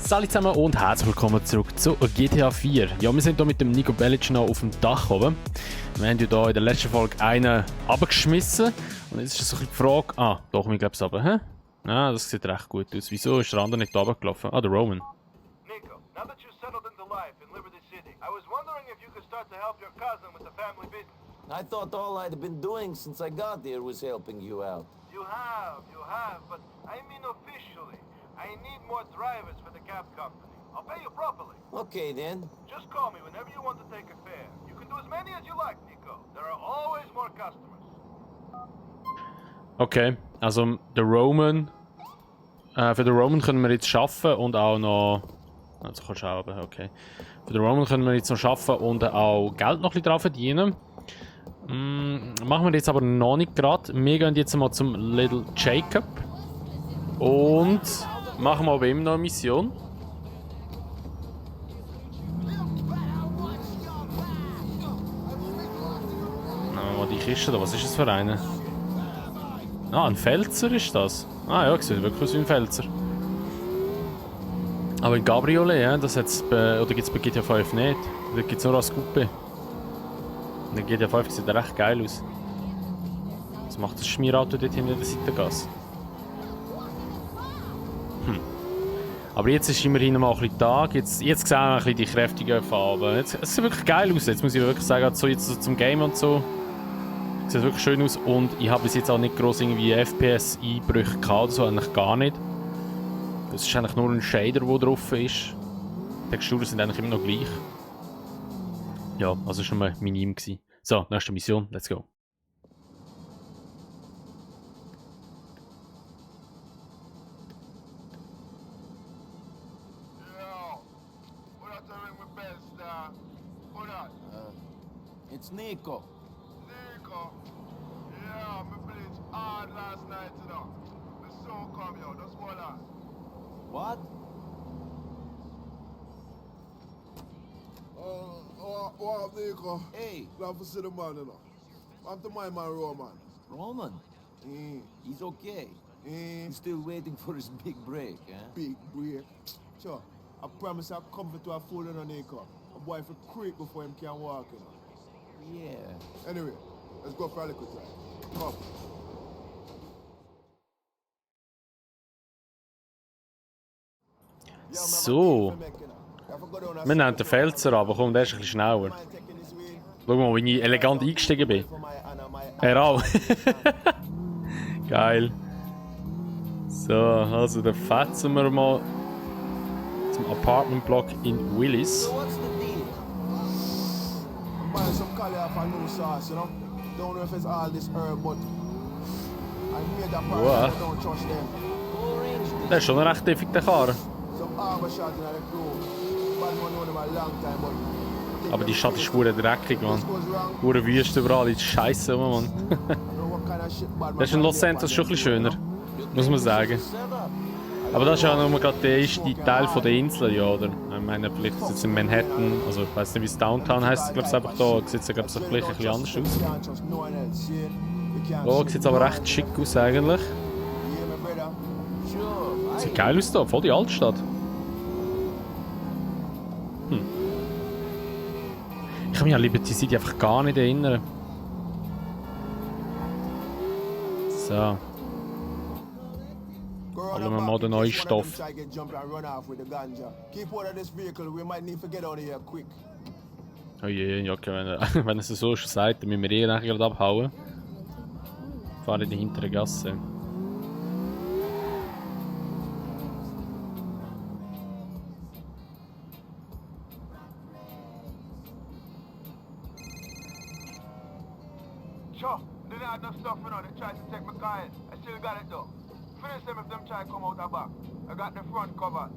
Salut zusammen und herzlich willkommen zurück zu GTA 4. Ja, wir sind hier mit dem Niko Bellic noch auf dem Dach oben. Wir haben ja hier in der letzten Folge einen abgeschmissen. Und jetzt ist so ein bisschen die Frage... Ah, doch, wir glauben es aber, hä? Ja, das sieht recht gut aus. Wieso ist der andere nicht runtergelaufen? Ah, der Roman. Nico, now that you've settled into life in Liberty City, I was wondering if you could start to help your cousin with the family business. I thought all I'd been doing since I got here was helping you out. You have, but I mean officially. I need more drivers for the cab company. I'll pay you properly. Okay then. Just call me whenever you want to take a fare. You can do as many as you like, Nico. There are always more customers. Okay, also der Roman... für den Roman können wir jetzt arbeiten und auch noch... Also kannst du auch, okay. Für den Roman können wir jetzt noch arbeiten und auch Geld noch ein bisschen drauf verdienen. Machen wir jetzt aber noch nicht gerade. Wir gehen jetzt mal zum Little Jacob. Und machen wir bei ihm noch eine Mission. Nehmen wir mal die Kiste da. Was ist das für eine? Ah, ein Pfälzer ist das. Ah ja, sieht wirklich aus wie ein Pfälzer. Aber in Cabriolet, ja, das hat's bei, oder gibt es bei GTA 5 nicht. Da gibt es nur als Coupé. Der GTA 5 sieht recht geil aus. Was macht das Schmierauto dort hinter der Seitengasse? Aber jetzt ist immerhin mal ein bisschen Tag. Jetzt sehen wir ein bisschen die kräftigen Farben. Es sieht wirklich geil aus. Jetzt muss ich wirklich sagen, so jetzt so zum Game und so. Sieht wirklich schön aus. Und ich habe bis jetzt auch nicht gross irgendwie FPS-Einbrüche gehabt. So eigentlich gar nicht. Es ist eigentlich nur ein Shader, der drauf ist. Die Texturen sind eigentlich immer noch gleich. Ja, also schon mal minim gewesen. So, nächste Mission, let's go. Yo, what are doing with best, What up? It's Nico. Nico. Yeah, me bleach hard last night, you know. The sun come, yo, that's what I... What? What up, Nico? Hey, Glad to see the man, you know. I'm to my man, Roman. Roman. He's okay. He's still waiting for his big break, eh? Big break. Sure, I promise I'll comfort to a fool, you know, Nico. A boy for creep before him can walk, you know. Yeah. Anyway, let's go for a little drive. Come. So. Wir nehmen den Pfälzer, aber komm, der ist ein bisschen schneller. Schau mal, wie ich elegant eingestiegen bin. Er auch. Geil. So, also dann fetzen wir mal zum Apartmentblock in Willis. So what's the deal? I'm buying some color off a new sauce, you know. Don't know if it's all this herb, but I made that part, Wow. I don't trust them. Who arranged this? Der ist schon ein recht defekter Karre. Some arbor shot in the crew. Bad man know them a long time, but... Aber die Stadt ist verdammt dreckig, Mann. This goes wrong. Verdammt Wüste überall, die Scheiße rum, Mann. I know what kind of shit bad man Das ist in Los can Santos do, schon ein bisschen schöner, muss man sagen. Setup. Aber das ist ja nur gerade der erste Teil von der Insel, ja, oder? Ich meine, vielleicht ist es jetzt in Manhattan, also ich weiß nicht, wie es Downtown heisst, ich glaube es einfach da, sieht es glaube ich vielleicht ein bisschen anders aus. Oh, sieht aber recht schick aus eigentlich. Sure. Sieht geil aus da, voll die Altstadt. Ich kann mich an Liberty City einfach gar nicht erinnern. So. Holen wir mal den neuen Stoff. Oh je, ja, okay, wenn es so schon sagt, dann müssen wir eh nachher gerade abhauen. Fahren in die hintere Gasse. Sure, they didn't have enough stuff, you know. They tried to take my car in. I still got it, though. Finish them if them try to come out the back. I got the front covered.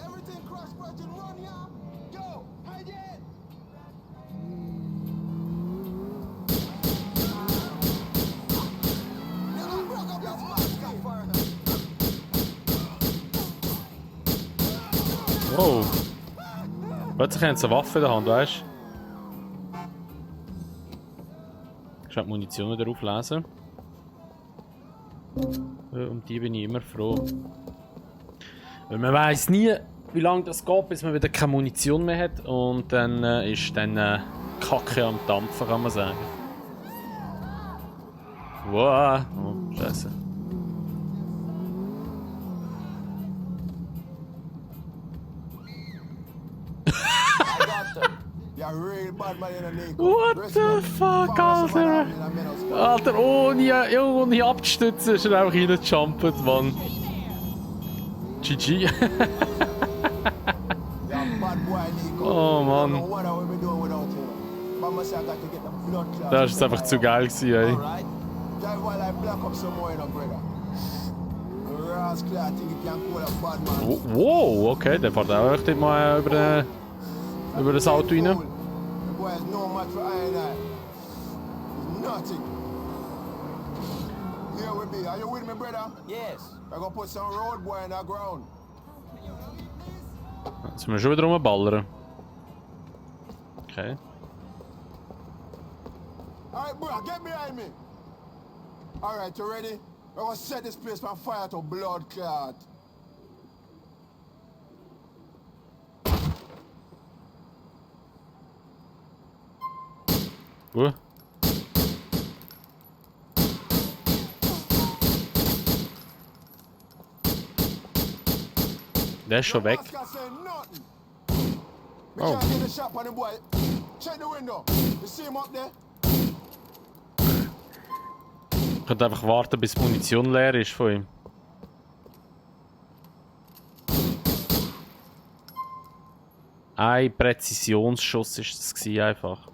Everything cross Virgin run, yeah? Yo, hide it! Wow. Plötzlich haben sie eine Waffe in der Hand, weißt du? Ich die Munition wieder auflesen. Um die bin ich immer froh. Weil man weiss nie, wie lange das geht, bis man wieder keine Munition mehr hat. Und dann ist dann Kacke am Dampfen, kann man sagen. Wow. Oh, Scheiße. You're a real bad man in the Nico. What the fuck, Alter? Alter, ohne abzustützen ist er einfach reingejumpt, Mann. GG. Oh Mann. Das ist einfach zu geil gewesen, ey. Wow, okay, der fährt auch echt mal über das Auto rein. Are you with me, brother? Yes. I go put some road boy in the ground. Jetzt müssen wir schon wieder rumballern. Okay. Alright, bro, get behind me. Alright, you ready? We're gonna set this place on fire to blood clot. Der ist schon weg. Oh. Ich könnte einfach warten, bis die Munition leer ist von ihm. Ein Präzisionsschuss ist das gewesen, einfach.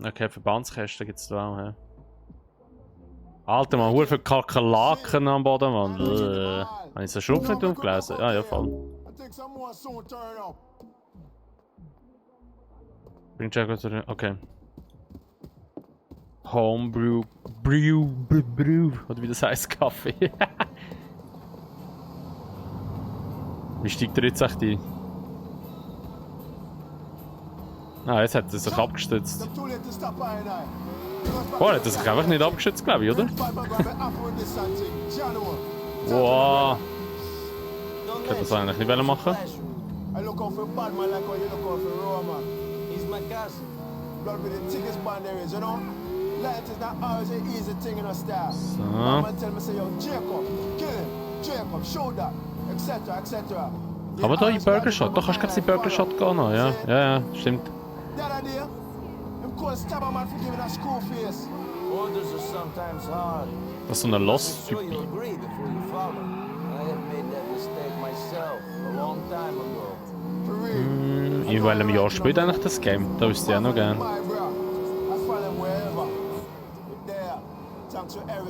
Okay, Verbandskästen gibt es da auch, ja. Alter, man, hure für Kakerlaken am Boden, Mann. Habe ich so Schrumpf nicht aufgelesen? Ja, voll. Bring check okay. Homebrew, Brew, oder wie das heißt, Kaffee. Wie steigt der jetzt echt ein? Ah, jetzt hat er sich abgestützt. Boah, hat er sich einfach nicht abgestützt, glaube ich, oder? Wow. Ich hätte das eigentlich nicht machen. So. Kann man da in Burger Shot? Doch, kannst du in Burger Shot gehen noch, ja. Ja, stimmt. Das ist so ein Lost-Typ. In welchem Jahr spielt eigentlich das Game? Da wüsste ich auch noch gerne.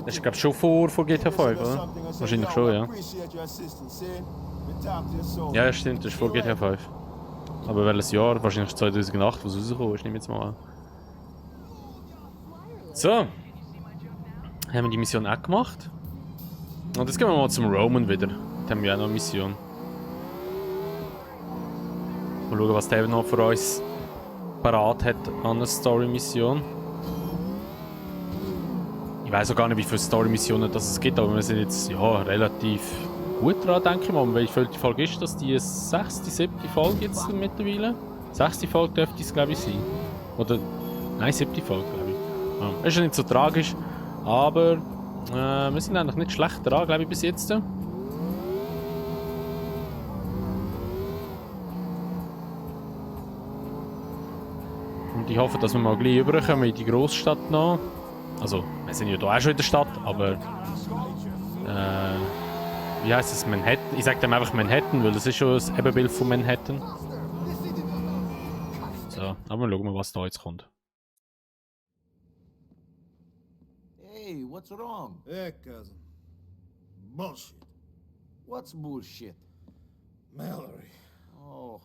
Das ist, glaube ich, schon vor GTA 5, oder? Wahrscheinlich schon, ja. Ja, stimmt, das ist vor GTA 5. Aber welches Jahr? Wahrscheinlich 2008, wo es rausgekommen ist, nehme ich jetzt mal an. So. Haben wir die Mission auch gemacht. Und jetzt gehen wir mal zum Roman wieder. Da haben wir auch noch eine Mission. Mal schauen, was der noch für uns parat hat an einer Story-Mission. Ich weiß auch gar nicht, wie viele Story-Missionen es gibt, aber wir sind jetzt ja, relativ gut dran, denke ich mal. Wie viel die Folge ist das? Die 6., 7. Folge jetzt mittlerweile? 6. Folge dürfte es, glaube ich, sein. Oder, nein, 7. Folge, glaube ich. Ja, ist ja nicht so tragisch, aber wir sind eigentlich nicht schlecht dran, glaube ich, bis jetzt. Und ich hoffe, dass wir mal gleich rüberkommen in die Großstadt noch. Also, wir sind ja hier auch schon in der Stadt, aber wie heisst es? Manhattan? Ich sage dem einfach Manhattan, weil das ist schon das Ebenbild von Manhattan. So, aber schauen wir, was da jetzt kommt. Hey, what's wrong? Yeah, cousin. Bullshit. What's bullshit? Mallory. Oh,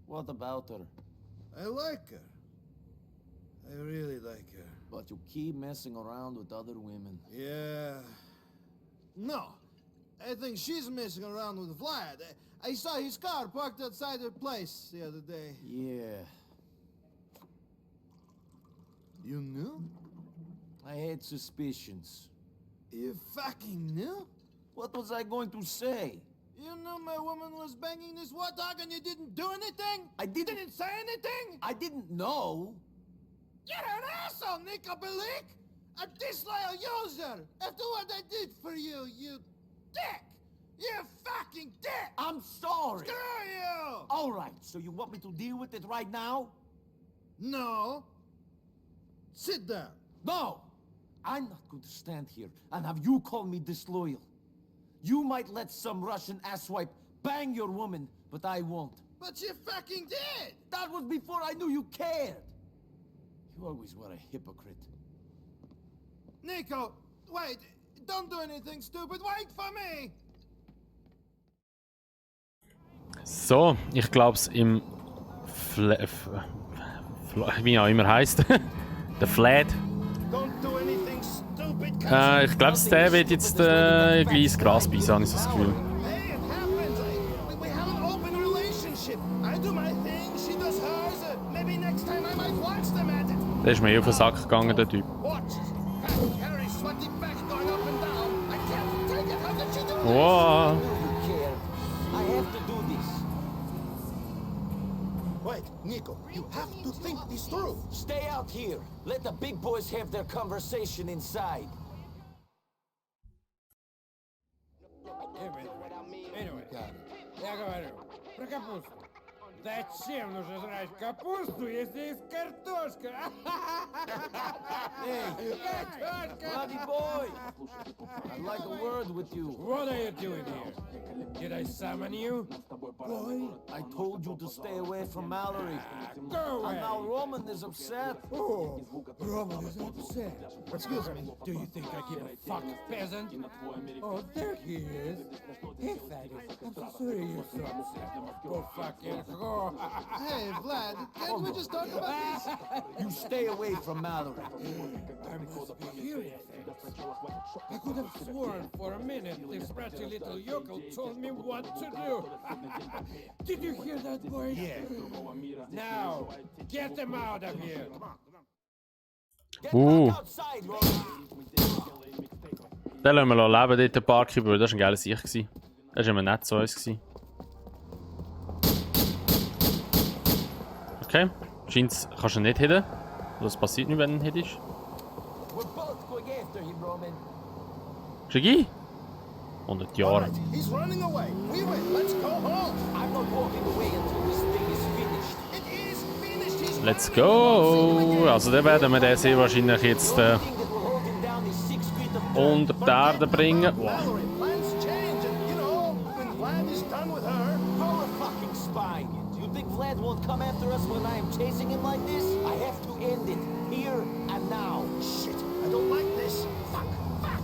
what about her? I like her. I really like her. But you keep messing around with other women. Yeah. No. I think she's messing around with Vlad. I saw his car parked outside her place the other day. Yeah, You knew? I had suspicions. You fucking knew? What was I going to say? You knew my woman was banging this warthog and you didn't do anything? I didn't- Didn't say anything? I didn't know. You're an asshole, Nico Bellic! A disloyal user! After what I did for you, you dick! You fucking dick! I'm sorry. Screw you! All right, so you want me to deal with it right now? No. Sit down. No! I'm not going to stand here and have you call me disloyal. You might let some Russian asswipe bang your woman, but I won't. But you fucking did! That was before I knew you cared. You always were a hypocrite. Nico, wait. Don't do anything stupid. Wait for me! So, ich glaube es im wie auch immer heißt, der Flad. Don't do anything stupid. Ich glaube, der wird jetzt gleich ins Gras beißen, habe ich so das Gefühl. Hey, it happens. We have an open relationship. I do my thing, she does hers. Maybe next time I might watch them at it. Der ist mir auf den Sack gegangen, der Typ. Watch. Harry's sweaty back going up and down. I can't take it. How did she do this? Wow. You care. I have to do this. Wait, Nico, you have to think this through. Stay out here. Let the big boys have their conversation inside. Anyway, я говорю, про капусту. Зачем нужно жрать капусту, если есть картошка? Hey, Картошка! bloody boy! I'd like a word with you. What are you doing here? Did I summon you? Boy, I told you to stay away from Mallory. Go away! And now Roman is upset. Oh, Roman is upset. Excuse me, do you think I give a fuck, peasant? Oh, there he is. Hey, faggot, I'm so sorry you're so upset. Go fucking whore. Hey, Vlad, can't we just talk about this? You stay away from Mallory. I'm superior. I could have sworn for a minute this ratty little yokel told me what to do. Did you hear that voice? Yeah. Now, get them out of here. Get back outside, Roman. Den lassen wir leben, dort den Barkeeper, das war ein geiler Sieg. Das war immer nett zu uns. Okay, scheint kannst du ihn nicht hitten. Was passiert nicht, wenn du ihn hittest? We're both going after him, Roman. Shiggy? 100 Jahre. Alright, he's running away. We win. Let's go home. I'm not walking away until this thing is finished. It is finished. He's Let's running. Don't see him go! again. Also dann werden wir den sehr wahrscheinlich jetzt The only thing that will hold him down is 6 feet of dirt. unter die Erde bringen. Wow. Mallory, plans change, and you know, when Vlad is done with her. Grow a fucking spine. You think Vlad won't come after us when I am chasing him like this? I have to end it, here and now. Shit, I don't like this. Fuck, fuck.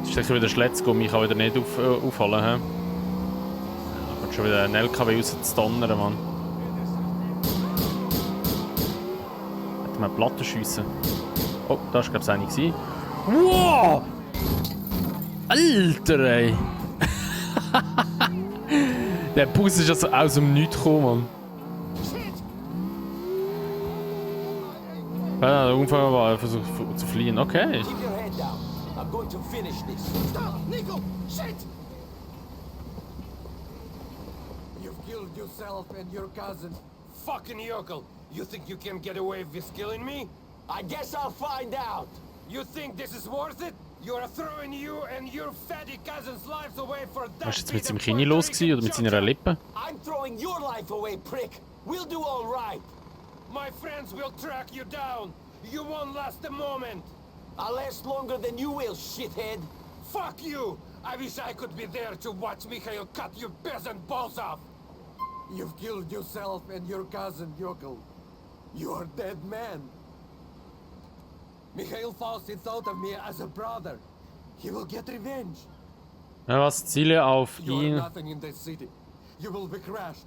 Das ist sicher wieder Schletz, mich kann wieder nicht aufholen. Da kommt schon wieder ein LKW raus zu donnern, Mann. Hätte man Platten schiessen. Oh, da war glaube ich eine gewesen. Wow! Alter, ey! Der Bus ist also aus dem Nichts gekommen, Mann. Ja, der Unfall war versucht zu fliehen. Okay. Keep your head down. I'm going to finish this. Stop, Nico. Shit. You've killed yourself and your cousin. Fucking yokel! You think you can get away with killing me? I guess I'll find out. You think this is worth it? You're throwing you and your fatty cousin's lives away for that. Was ist jetzt mit seinem Kinn los gewesen, oder mit seiner Lippe? I'm throwing your life away, prick. We'll do all right. My friends will track you down. You won't last a moment. I'll last longer than you will, shithead. Fuck you! I wish I could be there to watch Mikhail cut your peasant balls off. You've killed yourself and your cousin, Yokel. You're a dead man. Mikhail Faustin thought of me as a brother. He will get revenge. Ja, was ziele auf You are ihn. nothing in this city. You will be crushed.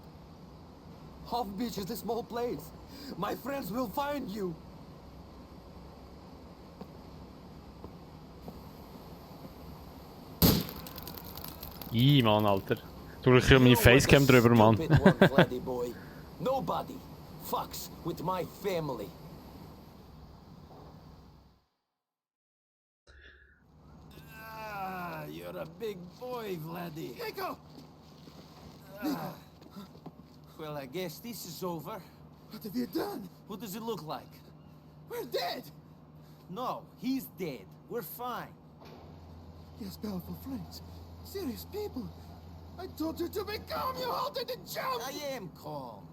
Half Beach is a small place. My friends will find you. Mann, Alter. Du ich meine Facecam drüber, Mann. Stupid one, Vladdy boy. Nobody fucks with my family. Ah, you're a big boy, Vladdy. Nico! Well, I guess this is over. What have you done? What does it look like? We're dead! No, he's dead. We're fine. He has powerful friends. Serious people. I told you to be calm, you halted and jumped! I am calm.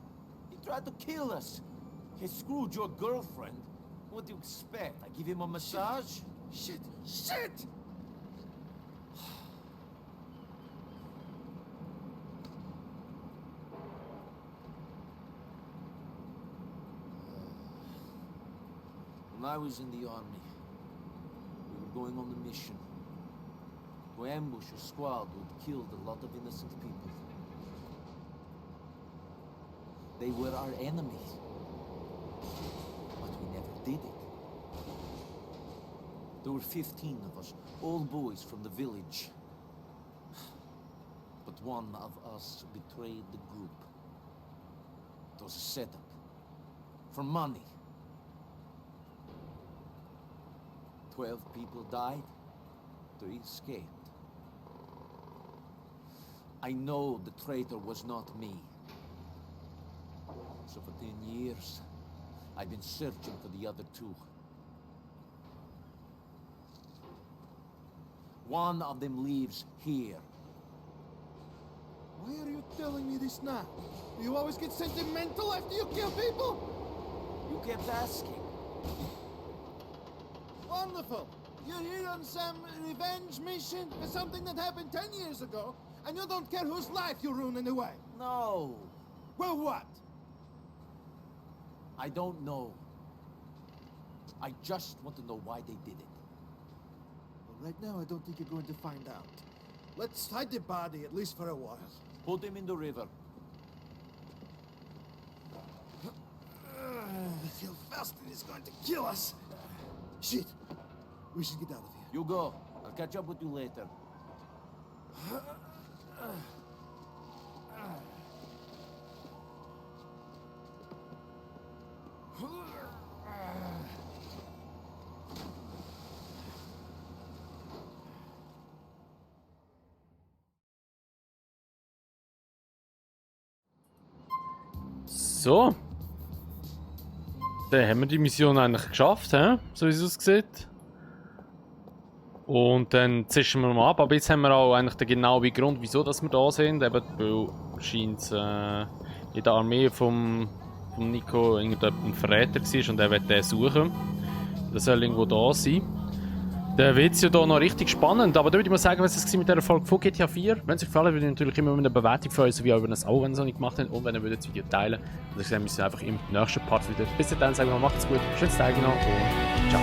He tried to kill us. He screwed your girlfriend. What do you expect? I give him a massage? Shit! Shit! When I was in the army, we were going on a mission to ambush a squad who had killed a lot of innocent people. They were our enemies, but we never did it. There were 15 of us, all boys from the village. But one of us betrayed the group. It was a setup. For money. 12 people died, 3 escaped. I know the traitor was not me. So for 10 years, I've been searching for the other 2. One of them lives here. Why are you telling me this now? Do you always get sentimental after you kill people? You kept asking. Wonderful! You're here on some revenge mission for something that happened 10 years ago, and you don't care whose life you ruin anyway. No, Well, what? I don't know. I just want to know why they did it. Well, right now, I don't think you're going to find out. Let's hide the body, at least for a while. Put him in the river. Faustin is going to kill us. Shit. We should get out of here. You go. I'll catch up with you later. So. Dann haben wir die Mission eigentlich geschafft, he? So wie es aussieht. Und dann zischen wir mal ab. Aber jetzt haben wir auch eigentlich den genauen Grund, wieso dass wir da sind. Eben, weil scheint in der Armee vom Nico irgendein Verräter war und er will den suchen. Der soll irgendwo da sein. Dann wird es ja hier noch richtig spannend. Aber da würde ich mal sagen, was es mit dieser Folge von GTA 4. Wenn es euch gefallen würde ich natürlich immer eine Bewertung freuen, so wie auch über das auch, wenn ihr es noch nicht gemacht habt. Und wenn ihr das Video teilen würdet. Und dann sehen wir uns einfach im nächsten Part wieder. Bis dahin sagen wir, macht's gut, schönes Tag noch und ciao.